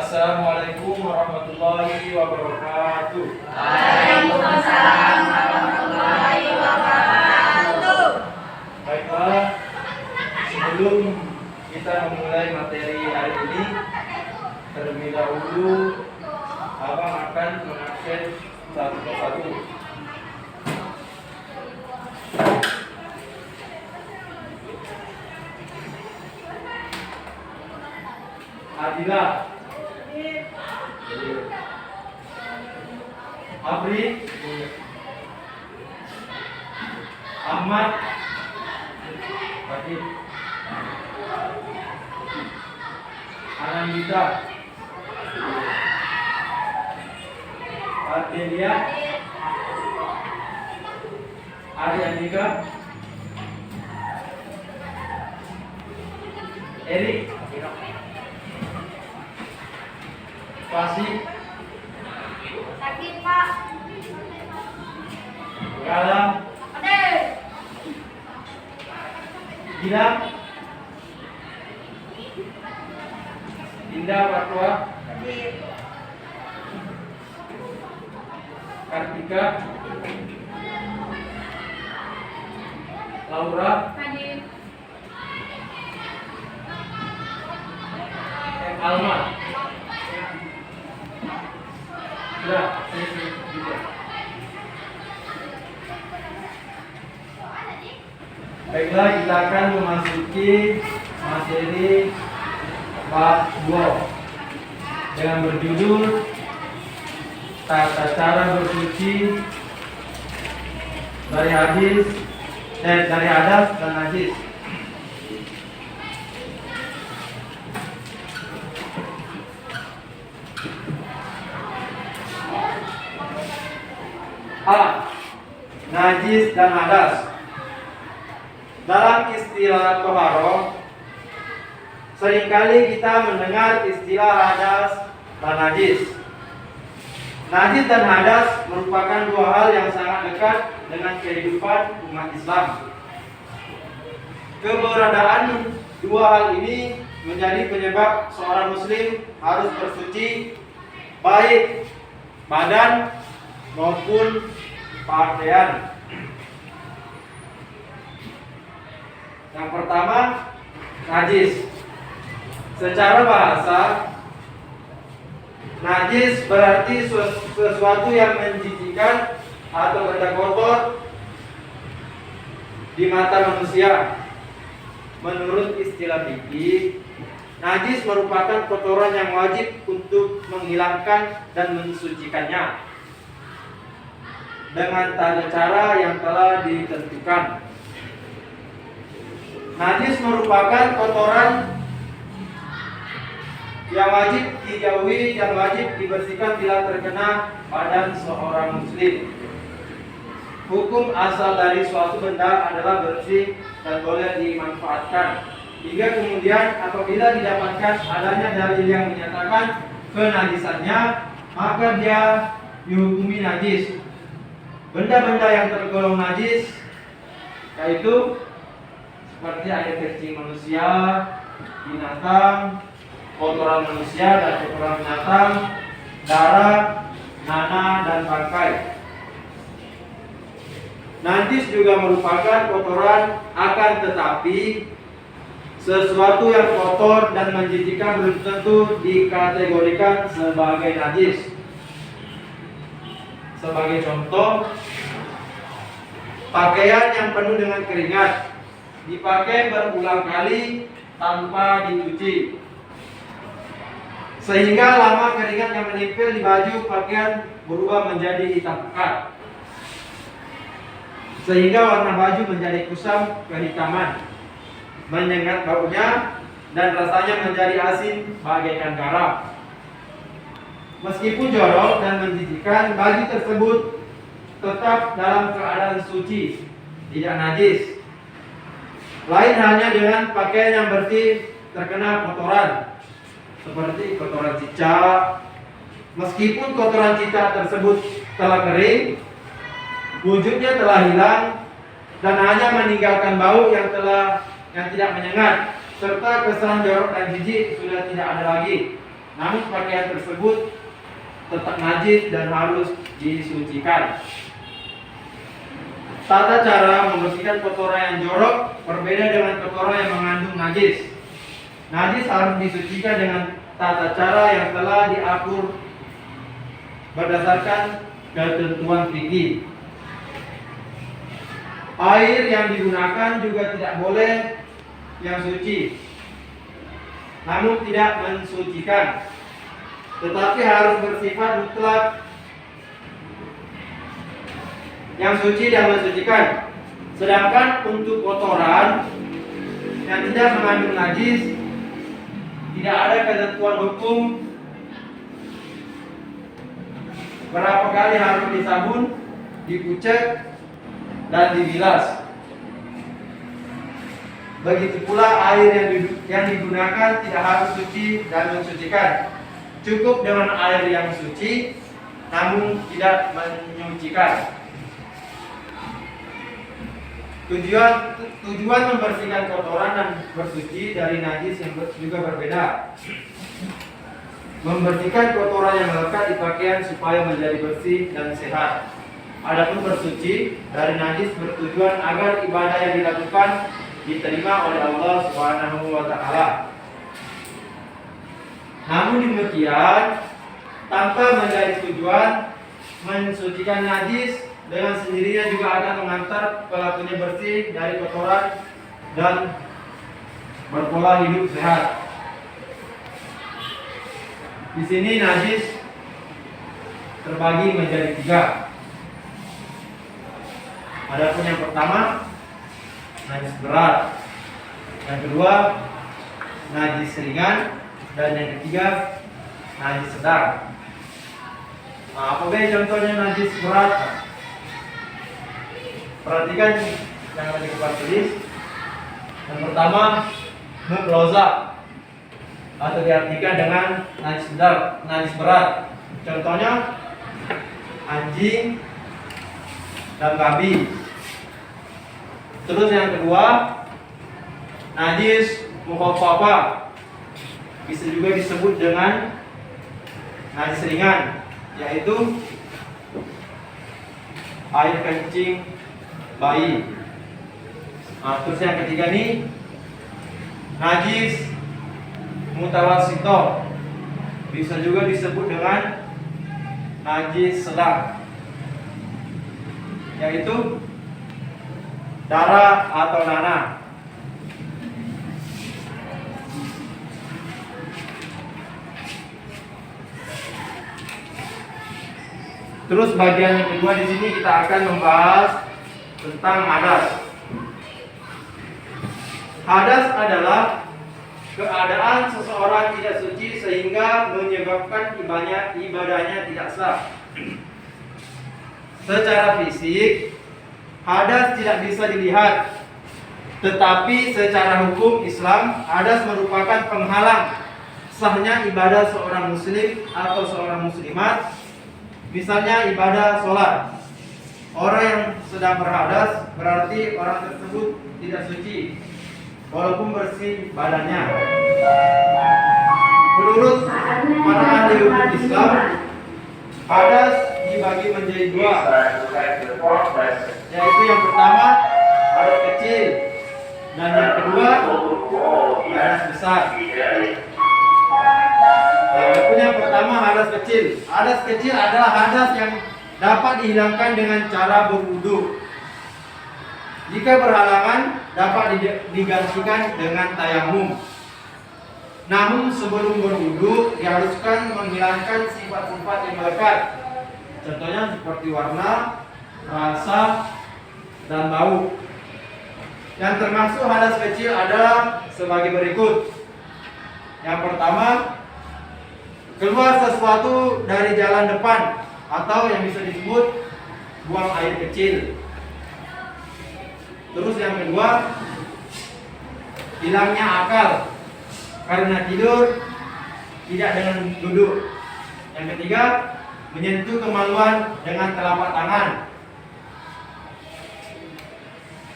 Assalamualaikum warahmatullahi wabarakatuh. Waalaikumsalam warahmatullahi wabarakatuh. Baiklah, sebelum kita memulai materi hari ini, terlebih dahulu Abang akan mengakses satu persatu. Adilah, Abri, Ahmad, Wajib, Anandita, Ardelia, Ariandika, Erik, Fasih, Sakit Pak. Galang, Ade. Gilang, Indah Patwa, Kartika, Laura, Hadir. Alma. Sudah, ini juga. Baiklah, kita akan memasuki materi bab 2 dengan berjudul tata cara bersuci dari dari hadas dan najis. A. Najis dan hadas. Dalam istilah toharoh, seringkali kita mendengar istilah hadas dan najis. Najis dan hadas merupakan dua hal yang sangat dekat dengan kehidupan umat Islam. Keberadaan dua hal ini menjadi penyebab seorang muslim harus bersuci baik badan maupun pakaian. Yang pertama, najis. Secara bahasa, najis berarti sesuatu yang menjijikkan atau benda kotor di mata manusia. Menurut istilah fikih, najis merupakan kotoran yang wajib untuk menghilangkan dan mensucikannya dengan tata cara yang telah ditentukan. Najis merupakan kotoran yang wajib dijauhi dan wajib dibersihkan bila terkena badan seorang muslim. Hukum asal dari suatu benda adalah bersih dan boleh dimanfaatkan. Hingga kemudian apabila didapatkan adanya dalil yang menyatakan kenajisannya, maka dia dihukumi najis. Benda-benda yang tergolong najis yaitu seperti air kencing manusia, binatang, kotoran manusia dan kotoran binatang, darah, nanah, dan bangkai. Najis juga merupakan kotoran, akan tetapi sesuatu yang kotor dan menjijikkan belum tentu dikategorikan sebagai najis. Sebagai contoh, pakaian yang penuh dengan keringat dipakai berulang kali tanpa dicuci, sehingga lama keringat yang menempel di baju pakaian berubah menjadi hitam pekat, sehingga warna baju menjadi kusam kehitaman, menyengat baunya, dan rasanya menjadi asin bagaikan garam. Meskipun jorok dan menjijikkan, baju tersebut tetap dalam keadaan suci, tidak najis. Lain halnya dengan pakaian yang bersih terkena kotoran, seperti kotoran cicak. Meskipun kotoran cicak tersebut telah kering, wujudnya telah hilang dan hanya meninggalkan bau yang tidak menyengat, serta kesan jorok dan jijik sudah tidak ada lagi. namun pakaian tersebut tetap najis dan harus disucikan. Tata cara membersihkan kotoran yang jorok berbeda dengan kotoran yang mengandung najis. Najis harus disucikan dengan tata cara yang telah diatur berdasarkan ketentuan fikih. Air yang digunakan juga tidak boleh yang suci, namun tidak mensucikan, tetapi harus bersifat mutlak yang suci dan mensucikan. Sedangkan untuk kotoran yang tidak mengandung najis, tidak ada ketentuan hukum berapa kali harus disabun, dikucek, dan dibilas. Begitu pula air yang digunakan tidak harus suci dan mensucikan. Cukup dengan air yang suci, namun tidak menyucikan. Tujuan membersihkan kotoran dan bersuci dari najis yang juga berbeda. Membersihkan kotoran yang melekat di pakaian supaya menjadi bersih dan sehat. Adapun bersuci dari najis bertujuan agar ibadah yang dilakukan diterima oleh Allah Subhanahu wa taala. Namun demikian, tanpa menjadi tujuan, mensucikan najis dengan sendirinya juga akan mengantar pelakunya bersih dari kotoran dan berpola hidup sehat. Di sini najis terbagi menjadi 3. Adapun yang pertama najis berat, yang kedua najis ringan, dan yang ketiga najis sedang. Apa contohnya najis berat? Perhatikan yang ada di depan tulis. Yang pertama mukloza, atau diartikan dengan najis sedang, najis berat. Contohnya anjing dan babi. Terus yang kedua najis mukhaffafah, bisa juga disebut dengan najis ringan, yaitu air kencing bayi. Terus yang ketiga nih najis mutawassithah, bisa juga disebut dengan najis sedang, yaitu darah atau nanah. Terus bagian yang kedua di sini kita akan membahas tentang hadas. Hadas adalah keadaan seseorang tidak suci sehingga menyebabkan ibadahnya tidak sah. Secara fisik, hadas tidak bisa dilihat, tetapi secara hukum Islam, hadas merupakan penghalang sahnya ibadah seorang muslim atau seorang muslimat. Misalnya ibadah sholat. Orang yang sedang berhadas berarti orang tersebut tidak suci, walaupun bersih badannya. Menurut para ahli hukum Islam, hadas dibagi menjadi 2, yaitu yang pertama hadas kecil dan yang kedua hadas besar. Adapun yang pertama hadas kecil. Hadas kecil adalah hadas yang dapat dihilangkan dengan cara berwudu. Jika berhalangan, dapat digantikan dengan tayamum. Namun sebelum berwudu diharuskan menghilangkan sifat-sifat yang melekat. Contohnya seperti warna, rasa, dan bau. Yang termasuk hadas kecil adalah sebagai berikut. Yang pertama, keluar sesuatu dari jalan depan atau yang bisa disebut buang air kecil. Terus yang kedua, hilangnya akal karena tidur tidak dengan duduk. Yang ketiga, menyentuh kemaluan dengan telapak tangan.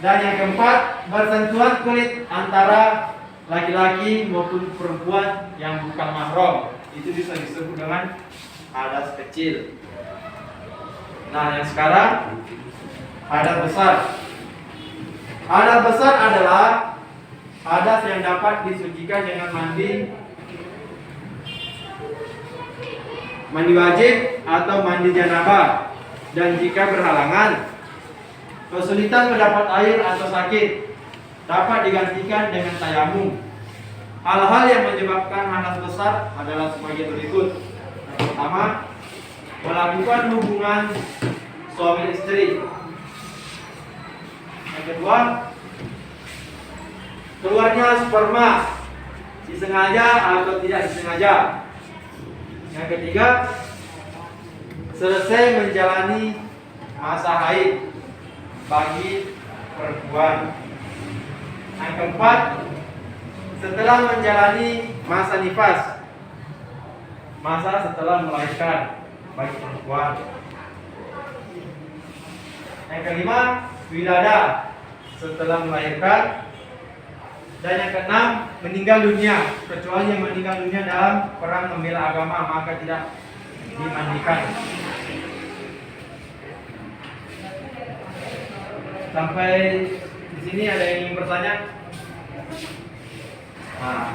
Dan yang keempat, bersentuhan kulit antara laki-laki maupun perempuan yang bukan mahram. itu bisa disebut dengan hadas kecil. Nah, yang sekarang hadas besar. Hadas besar adalah hadas yang dapat disucikan dengan mandi wajib atau mandi janabah, dan jika berhalangan, kesulitan mendapat air atau sakit, dapat digantikan dengan tayamum. Hal-hal yang menyebabkan hadas besar adalah sebagai berikut. Yang pertama, melakukan hubungan suami istri. Yang kedua, keluarnya sperma disengaja atau tidak disengaja. Yang ketiga, selesai menjalani masa haid bagi perempuan. Yang keempat, setelah menjalani masa nifas, masa setelah melahirkan bagi perempuan. Yang kelima, wilada setelah melahirkan. Dan yang keenam, meninggal dunia, kecuali yang meninggal dunia dalam perang membela agama, maka tidak dimandikan. Sampai di sini ada yang ingin bertanya? Nah,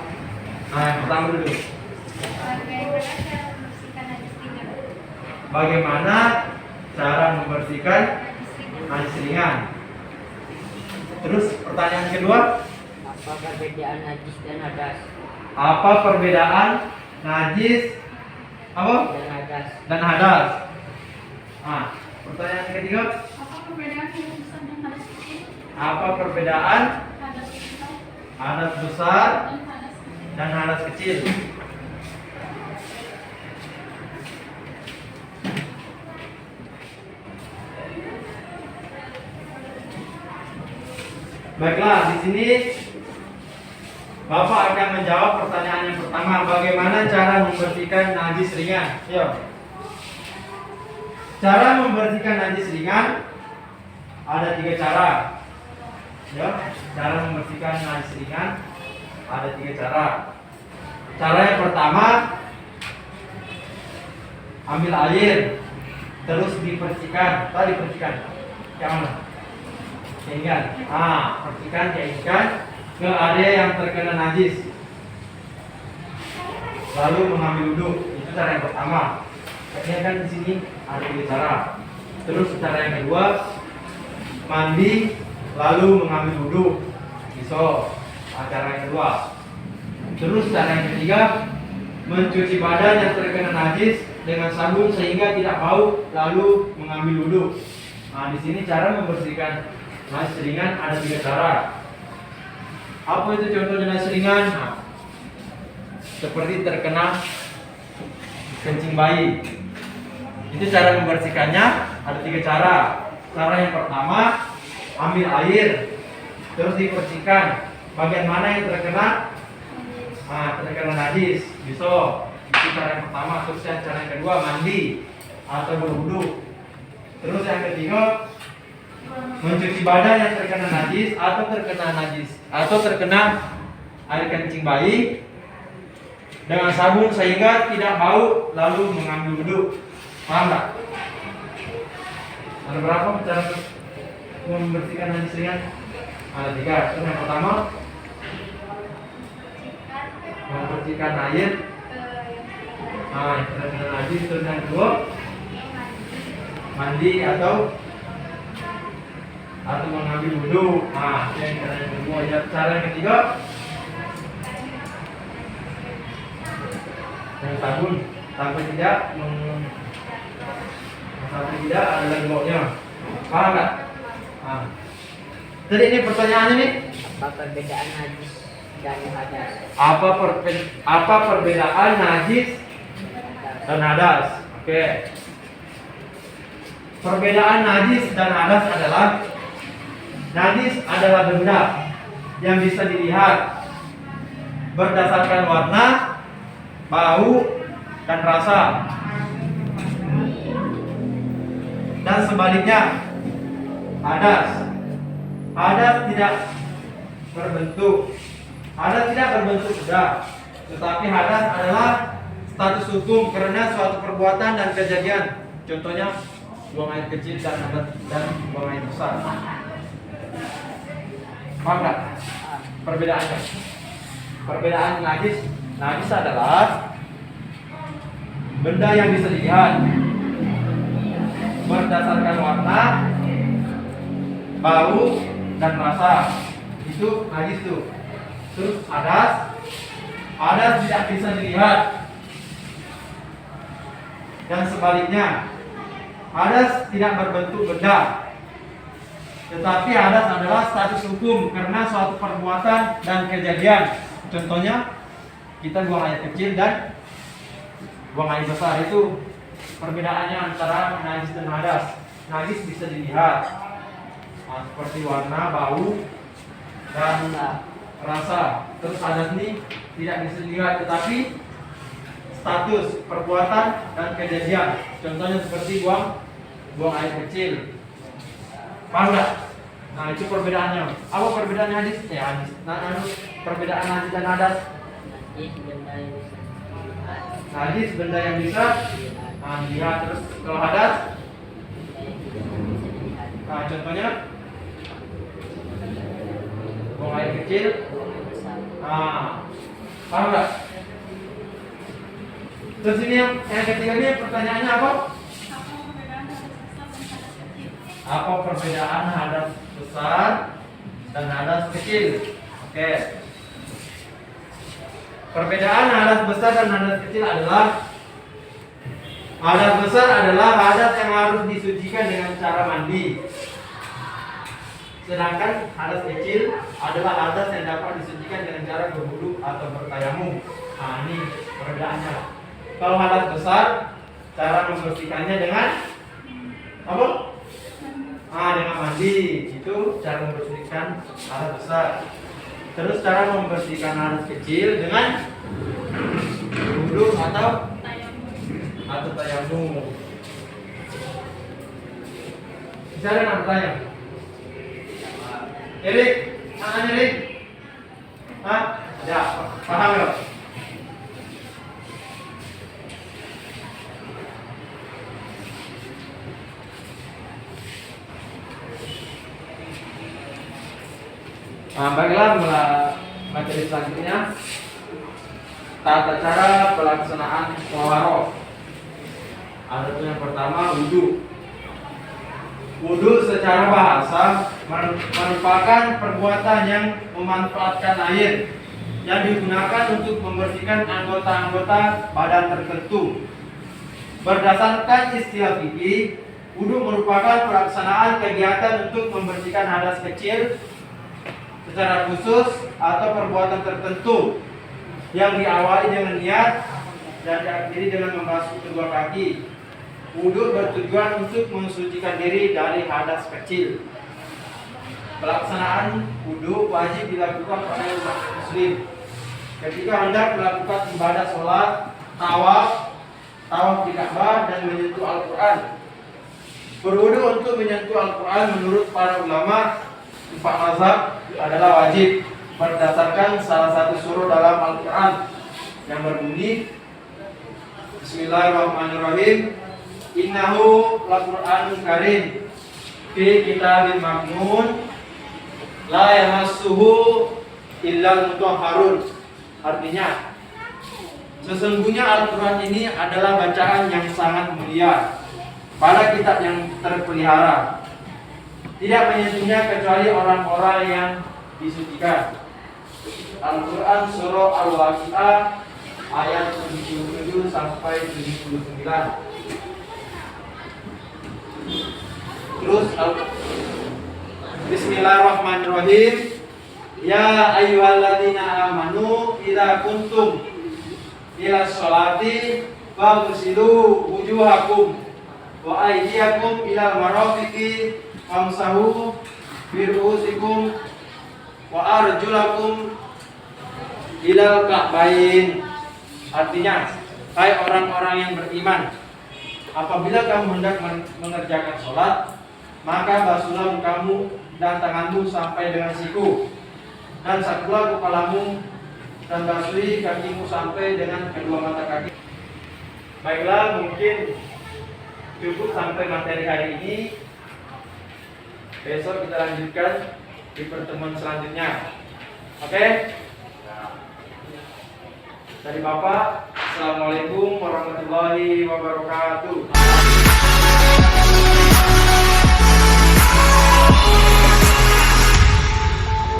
yang pertama dulu. Bagaimana cara membersihkan najis ringan? Terus pertanyaan kedua, apa perbedaan najis dan hadas? apa perbedaan najis Dan hadas. dan hadas? Pertanyaan ketiga, Apa perbedaan hadas besar dan hadas kecil? apa perbedaan Hadas besar hadas besar dan hadas kecil. dan hadas kecil? Baiklah, di sini Bapak akan menjawab pertanyaan yang pertama, bagaimana cara membersihkan najis ringan? Yuk. Cara membersihkan najis ringan ada 3 cara. Ya, cara membersihkan najis ringan ada 3 cara. Cara yang pertama, ambil air, terus dibersihkan. Tadi dibersihkan. Yang mana? Keingkan. Bersihkan, keingkan ke area yang terkena najis. Lalu mengambil wudhu. Itu cara yang pertama. Ini kan di sini ada 3 cara. Terus cara yang kedua, mandi lalu mengambil wudhu. Bisa. Cara yang kedua. Terus cara yang ketiga, mencuci badan yang terkena najis dengan sabun sehingga tidak bau lalu mengambil wudhu. Di sini cara membersihkan najis ringan ada 3 cara. Apa itu contoh najis ringan? Seperti terkena kencing bayi. Itu cara membersihkannya ada 3 cara. Cara yang pertama, ambil air terus dibersihkan bagian mana yang terkena najis. Bisa. Itu cara yang pertama. Terus yang cara yang kedua, mandi atau berwudu. Terus yang ketiga, mencuci badan yang terkena najis atau terkena air kencing bayi dengan sabun sehingga tidak bau lalu mengambil wudhu. Paham tak? Ada berapa cara membersihkan najis ringan? Ada 3. Terus yang pertama, membersihkan air yang terkena najis. Terus yang kedua, mandi atau mengambil wudhu. Yang cara yang kedua. Cara yang ketiga, yang sabun sampai tidak ada lagi baunya. Paham nggak? Jadi ini pertanyaannya nih, Apa perbedaan najis dan hadas? apa perbedaan najis dan hadas? Oke. Perbedaan najis dan hadas adalah, najis adalah benda yang bisa dilihat berdasarkan warna, bau, dan rasa. Dan sebaliknya, hadas tidak berbentuk benda, tetapi hadas adalah status hukum karena suatu perbuatan dan kejadian. Contohnya buang air kecil dan buang air besar. Paham nggak perbedaannya? Perbedaan najis adalah benda yang bisa dilihat berdasarkan warna, bau, dan rasa. Itu najis tuh. Terus hadas tidak bisa dilihat. Dan sebaliknya, hadas tidak berbentuk benda. Tetapi hadas adalah status hukum karena suatu perbuatan dan kejadian. Contohnya, kita buang air kecil dan buang air besar. Itu perbedaannya antara najis dan hadas. Najis bisa dilihat, seperti warna, bau, dan rasa. Terus hadas ini tidak bisa dilihat, tetapi status perbuatan dan kejadian. Contohnya seperti buang air kecil. Paham nggak? Nah, itu perbedaannya. Apa perbedaan hadis? Ya, hadis. Perbedaan hadis dan hadas. Hadis benda yang bisa dilihat. Terus kalau hadas, nah contohnya buang air kecil. Paham nggak? Terus ini yang ketiga ini pertanyaannya apa? Apa perbedaan hadas besar dan hadas kecil? Oke. Perbedaan hadas besar dan hadas kecil adalah hadas besar adalah hadas yang harus disucikan dengan cara mandi. Sedangkan hadas kecil adalah hadas yang dapat disucikan dengan cara berwudu atau bertayamum. Nah, ini perbedaannya. Kalau hadas besar, cara membersihkannya dengan apa? Dengan mandi. Itu cara membersihkan hadas besar. Terus cara membersihkan hadas kecil dengan wudu atau tayamum. Bisa ada yang bertanya? Erik, mana Erik? Ya, paham ya? Baiklah, materi selanjutnya tata cara pelaksanaan tawaroh. Ada yang pertama wudu. Wudu secara bahasa merupakan perbuatan yang memanfaatkan air yang digunakan untuk membersihkan anggota-anggota badan tertentu. Berdasarkan istilah fikih, wudu merupakan pelaksanaan kegiatan untuk membersihkan hadas kecil secara khusus atau perbuatan tertentu yang diawali dengan niat dan diakhiri dengan membasuh kedua kaki. Wudu bertujuan untuk mensucikan diri dari hadas kecil. Pelaksanaan wudu wajib dilakukan oleh umat muslim ketika hendak melakukan ibadah sholat, tawaf di Ka'bah dan menyentuh Al-Quran. Berwudu untuk menyentuh Al-Quran menurut para ulama 4 mazhab adalah wajib berdasarkan salah satu surah dalam Al-Quran yang berbunyi Bismillahirrahmanirrahim. Innahu laqur'anun karim fi kitabim maknun la yamassuhu illal mutahharun. Artinya, sesungguhnya Al-Quran ini adalah bacaan yang sangat mulia pada kitab yang terpelihara. Tidak menyentuhnya kecuali orang-orang yang disucikan. Al-Quran surah Al-Waqi'ah ayat 77 sampai 79. Terus Bismillahirrahmanirrahim. Ya ayyuhalladzina amanu idza kuntum ila sholati faghsilu wujuhakum wa aydiyakum ila marafiqi famsahu bi ru'usikum wa arjulakum ilal ka'bain. Artinya, hai orang-orang yang beriman, apabila kamu hendak mengerjakan sholat, maka basuhlah mukamu dan tanganmu sampai dengan siku, dan sakulah kepalamu dan basuhi kakimu sampai dengan kedua mata kaki. Baiklah, mungkin cukup sampai materi hari ini. Besok kita lanjutkan di pertemuan selanjutnya. Oke? Dari Bapak, Assalamualaikum warahmatullahi wabarakatuh.